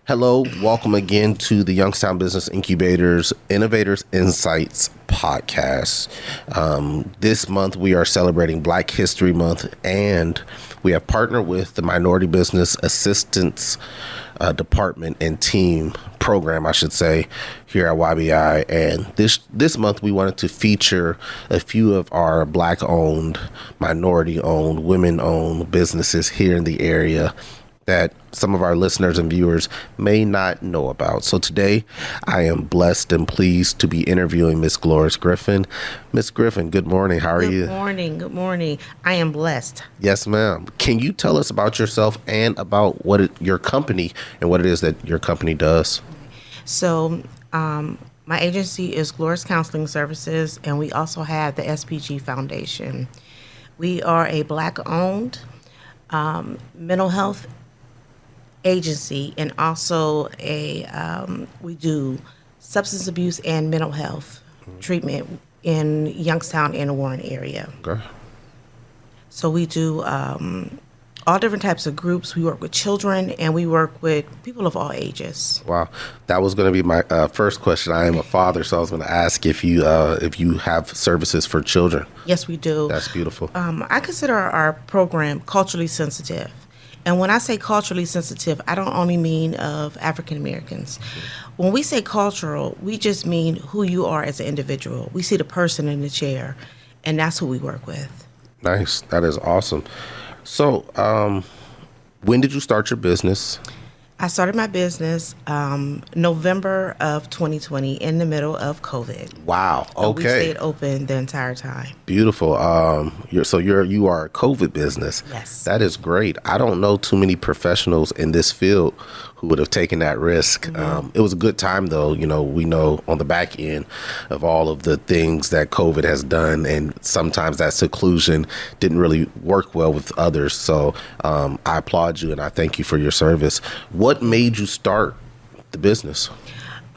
Hello, welcome again to the Youngstown Business Incubators Innovators Insights podcast. This month we are celebrating Black History Month, and we have partnered with the Minority Business Assistance Department and Team program, I should say, here at YBI. And this month we wanted to feature a few of our Black-owned, minority-owned, women-owned businesses here in the area that some of our listeners and viewers may not know about. So today, I am blessed and pleased to be interviewing Miss Gloris Griffin. Miss Griffin, good morning. How are you? Good morning. I am blessed. Yes, ma'am. Can you tell us about yourself and about your company and what it is that your company does? So, my agency is Gloris Counseling Services, and we also have the SPG Foundation. We are a Black-owned mental health agency, and also we do substance abuse and mental health treatment in Youngstown and Warren area. Okay. So we do all different types of groups. We work with children, and we work with people of all ages. Wow, that was going to be my first question. I am a father, so I was going to ask if you have services for children. Yes, we do. That's beautiful. I consider our program culturally sensitive. And when I say culturally sensitive, I don't only mean of African Americans. When we say cultural, we just mean who you are as an individual. We see the person in the chair, and that's who we work with. Nice. That is awesome. So, when did you start your business? I started my business November of 2020 in the middle of COVID. Wow. Okay. So we stayed open the entire time. Beautiful. You are a COVID business. Yes. That is great. I don't know too many professionals in this field who would have taken that risk. Mm-hmm. It was a good time, though. You know, we know on the back end of all of the things that COVID has done, and sometimes that seclusion didn't really work well with others. So I applaud you and I thank you for your service. What made you start the business?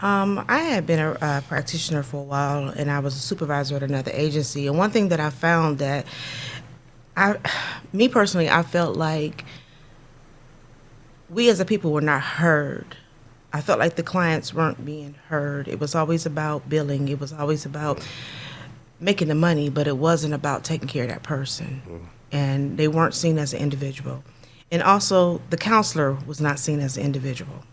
I had been a practitioner for a while, and I was a supervisor at another agency. And one thing that I found that I felt like we as a people were not heard. I felt like the clients weren't being heard. It was always about billing. It was always about making the money, but it wasn't about taking care of that person. And they weren't seen as an individual. And also, the counselor was not seen as an individual.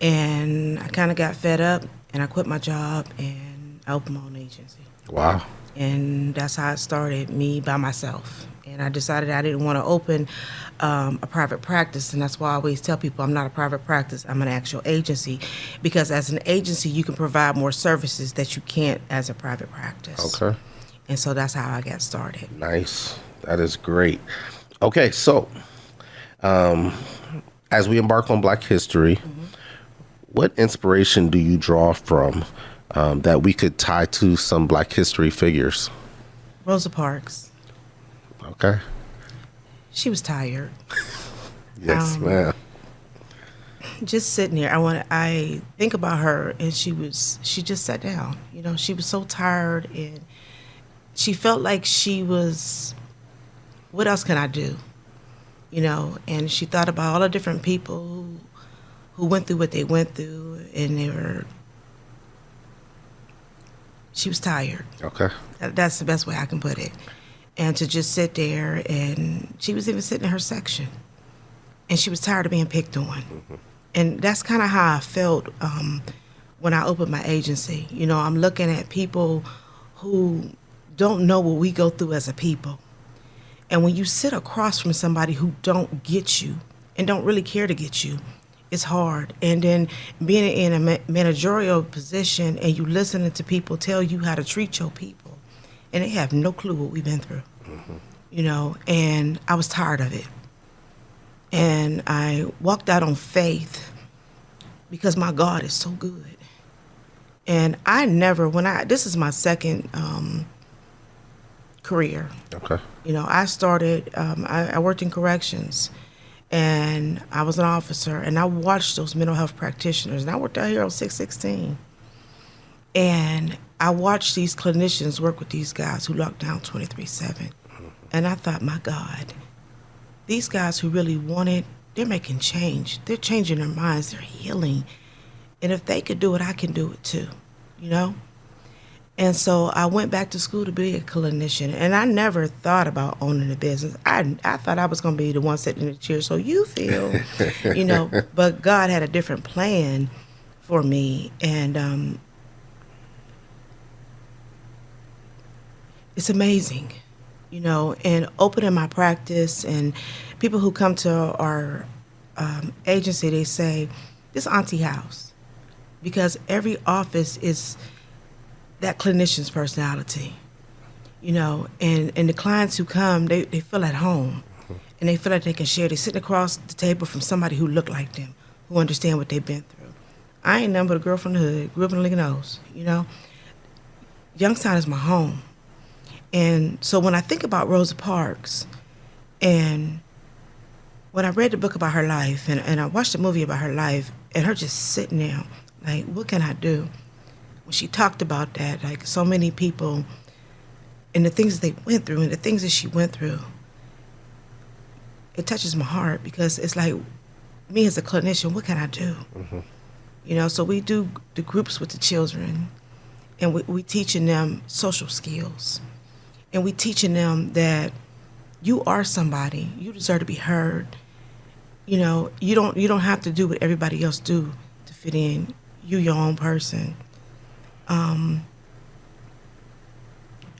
And I kind of got fed up, and I quit my job, and I opened my own agency. Wow. And that's how it started, me by myself. And I decided I didn't want to open a private practice, and that's why I always tell people I'm not a private practice, I'm an actual agency, because as an agency, you can provide more services that you can't as a private practice. Okay. And so that's how I got started. Nice. That is great. Okay, so as we embark on Black History, what inspiration do you draw from that we could tie to some Black History figures? Rosa Parks. Okay. She was tired. Yes, ma'am. Just sitting there, I think about her, and she just sat down. You know, she was so tired, and she felt like she was, what else can I do? You know, and she thought about all the different people who went through what they went through, and she was tired. Okay. That's the best way I can put it. And to just sit there, and she was even sitting in her section, and she was tired of being picked on. And that's kind of how I felt when I opened my agency. You know, I'm looking at people who don't know what we go through as a people. And when you sit across from somebody who don't get you and don't really care to get you, it's hard. And then being in a managerial position, and you listening to people tell you how to treat your people, and they have no clue what we've been through. You know, and I was tired of it. And I walked out on faith because my God is so good. And this is my second career. Okay. You know, I started, I worked in corrections, and I was an officer, and I watched those mental health practitioners, and I worked out here on 616. And I watched these clinicians work with these guys who locked down 24/7. And I thought, my God, these guys who really wanted they're making change. They're changing their minds. They're healing. And if they could do it, I can do it too, you know? And so I went back to school to be a clinician, and I never thought about owning a business. I thought I was going to be the one sitting in the chair, so you feel, you know, but God had a different plan for me. And it's amazing, you know, and opening my practice, and people who come to our agency, they say, this Auntie house, because every office is that clinician's personality, you know, and the clients who come, they feel at home, and they feel like they can share. They're sitting across the table from somebody who look like them, who understand what they've been through. I ain't nothing but a girl from the hood, grew up in Lincoln Oaks, you know. Youngstown is my home. And so when I think about Rosa Parks, and when I read the book about her life, and I watched the movie about her life, and her just sitting there, like, what can I do? When she talked about that, like so many people and the things they went through and the things that she went through, it touches my heart, because it's like, me as a clinician, what can I do? Mm-hmm. You know, so we do the groups with the children, and we teaching them social skills, and we teaching them that you are somebody, you deserve to be heard. You know, you don't have to do what everybody else do to fit in. You your own person.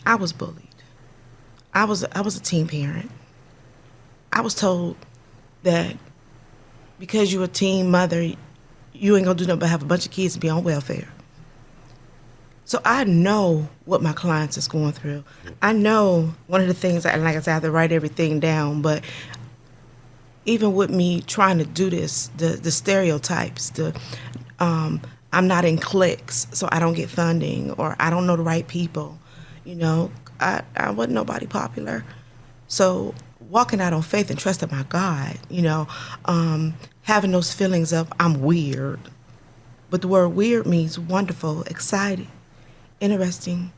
I was bullied. I was a teen parent. I was told that because you're a teen mother, you ain't gonna do nothing but have a bunch of kids and be on welfare. So I know what my clients is going through. I know one of the things, and like I said, I have to write everything down, but even with me trying to do this, the stereotypes, I'm not in cliques, so I don't get funding, or I don't know the right people. You know, I wasn't nobody popular. So walking out on faith and trusting my God, you know, having those feelings of I'm weird. But the word weird means wonderful, excited, interesting,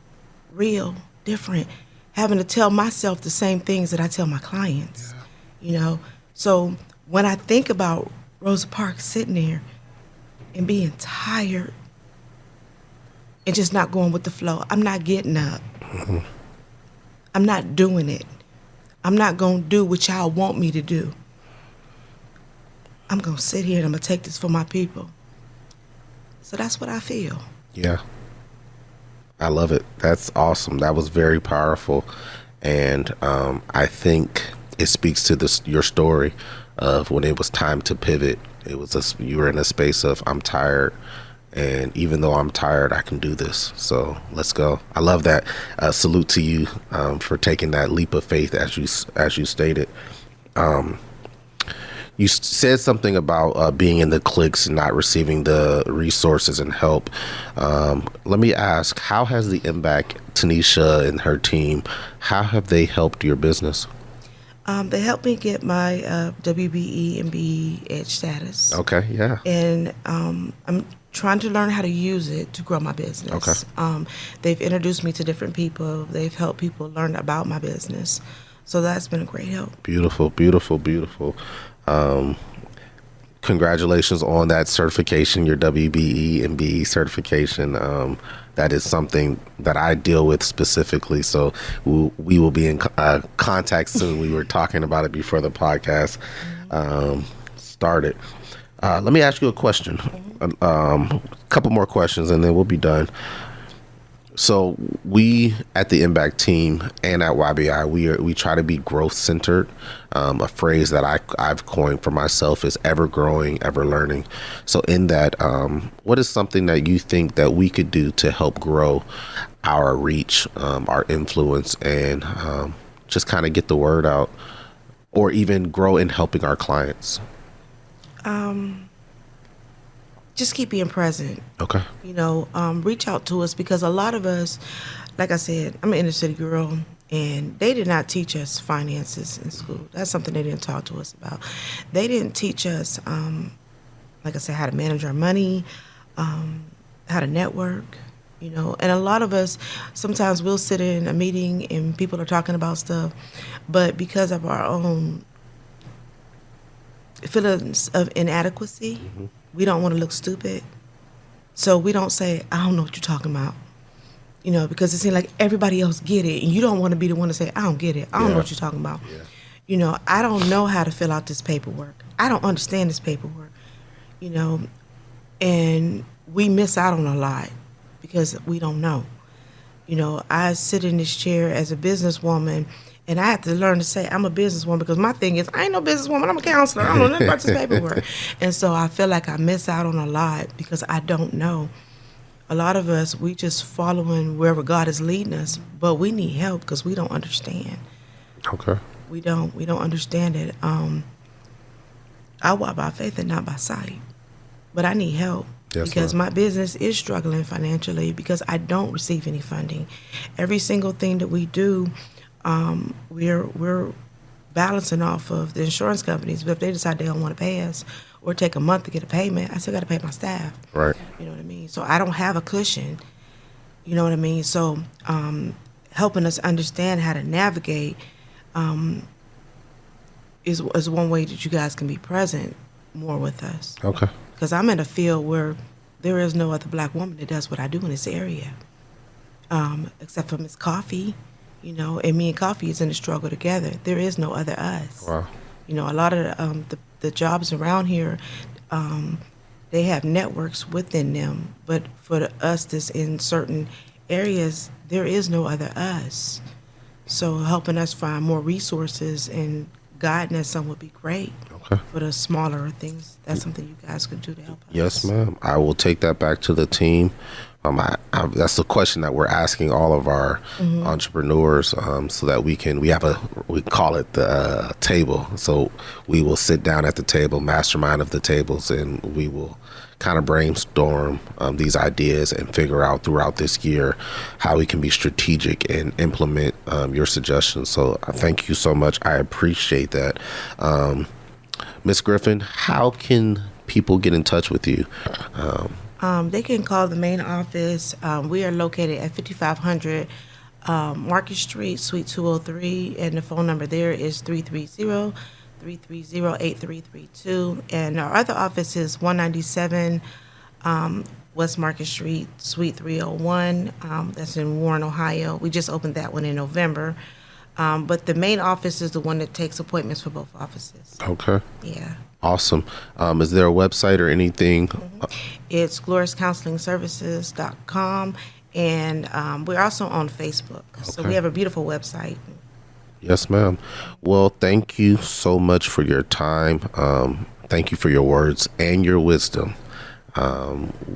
real, different. Having to tell myself the same things that I tell my clients, you know. So when I think about Rosa Parks sitting there and being tired and just not going with the flow, I'm not getting up. Mm-hmm. I'm not doing it. I'm not going to do what y'all want me to do. I'm going to sit here and I'm going to take this for my people. So that's what I feel. Yeah. I love it. That's awesome. That was very powerful. And I think it speaks to your story of when it was time to pivot. It was you were in a space of I'm tired, and even though I'm tired, I can do this. So let's go. I love that. Salute to you for taking that leap of faith, as you stated. You said something about being in the cliques and not receiving the resources and help. Let me ask, how has the impact, Tanisha and her team, how have they helped your business? They helped me get my WBE and BE Edge status. Okay, yeah. And I'm trying to learn how to use it to grow my business. Okay. They've introduced me to different people. They've helped people learn about my business. So that's been a great help. Beautiful, beautiful, beautiful. Congratulations on that certification, your WBE and BE certification. That is something that I deal with specifically. So we will be in contact soon. We were talking about it before the podcast started. Let me ask you a question. A couple more questions and then we'll be done. So we at the Impact team and at YBI, we try to be growth centered. A phrase that I've coined for myself is ever growing, ever learning. So in that, what is something that you think that we could do to help grow our reach, our influence, and just kind of get the word out, or even grow in helping our clients? Just keep being present. Okay. You know, reach out to us, because a lot of us, like I said, I'm an inner city girl, and they did not teach us finances in school. That's something they didn't talk to us about. They didn't teach us, like I said, how to manage our money, how to network, you know. And a lot of us, sometimes we'll sit in a meeting and people are talking about stuff, but because of our own feelings of inadequacy. We don't want to look stupid. So we don't say, I don't know what you're talking about. Because it seems like everybody else get it. And you don't want to be the one to say, I don't get it. I don't know what you're talking about. Yeah. I don't know how to fill out this paperwork. I don't understand this paperwork. And we miss out on a lot because we don't know. I sit in this chair as a businesswoman, and I have to learn to say I'm a businesswoman because my thing is I ain't no businesswoman. I'm a counselor. I don't know nothing about this paperwork. And so I feel like I miss out on a lot because I don't know. A lot of us, we just following wherever God is leading us, but we need help because we don't understand. Okay. We don't understand it. I walk by faith and not by sight, but I need help. Yes, because my business is struggling financially because I don't receive any funding. Every single thing that we do, we're balancing off of the insurance companies. But if they decide they don't want to pay us or take a month to get a payment, I still got to pay my staff. Right. You know what I mean? So I don't have a cushion. You know what I mean? So helping us understand how to navigate is one way that you guys can be present more with us. Okay. Because I'm in a field where there is no other black woman that does what I do in this area, except for Miss Coffee, and me and Coffee is in the struggle together. There is no other us. Wow. A lot of the jobs around here, they have networks within them, but for us that's in certain areas, there is no other us. So helping us find more resources and guiding us some would be great. Okay. For the smaller things, that's something you guys could do to help us. Yes, ma'am. I will take that back to the team. That's the question that we're asking all of our entrepreneurs, so that we call it the table. So we will sit down at the table, mastermind of the tables, and we will kind of brainstorm these ideas and figure out throughout this year how we can be strategic and implement your suggestions. So thank you so much. I appreciate that. Ms. Griffin, how can people get in touch with you? They can call the main office. We are located at 5500 Market Street, Suite 203, and the phone number there is 330-330-8332. And our other office is 197 West Market Street, Suite 301. That's in Warren, Ohio. We just opened that one in November. But the main office is the one that takes appointments for both offices. Okay. Yeah. Awesome. Is there a website or anything? It's GlorisCounselingServices.com, and we're also on Facebook. Okay. So we have a beautiful website. Yes, ma'am. Well, thank you so much for your time. Thank you for your words and your wisdom.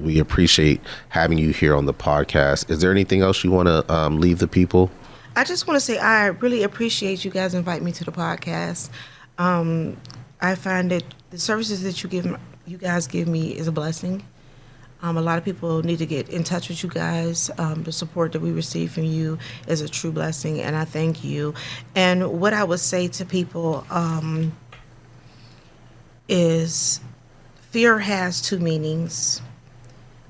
We appreciate having you here on the podcast. Is there anything else you want to leave the people? I just want to say I really appreciate you guys inviting me to the podcast. I find that the services that you guys give me is a blessing. A lot of people need to get in touch with you guys. The support that we receive from you is a true blessing, and I thank you. And what I would say to people is fear has two meanings.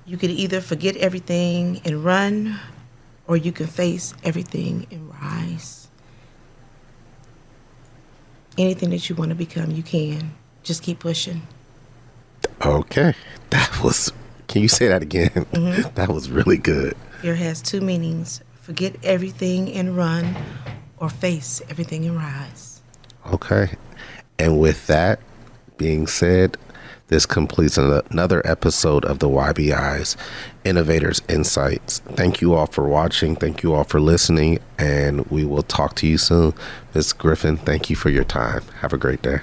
You could either forget everything and run, or you can face everything and rise. Anything that you want to become, you can. Just keep pushing. Okay. Can you say that again? Mm-hmm. That was really good. Fear has two meanings. Forget everything and run, or face everything and rise. Okay. And with that being said, this completes another episode of the YBI's Innovators Insights. Thank you all for watching. Thank you all for listening, and we will talk to you soon. Ms. Griffin, thank you for your time. Have a great day.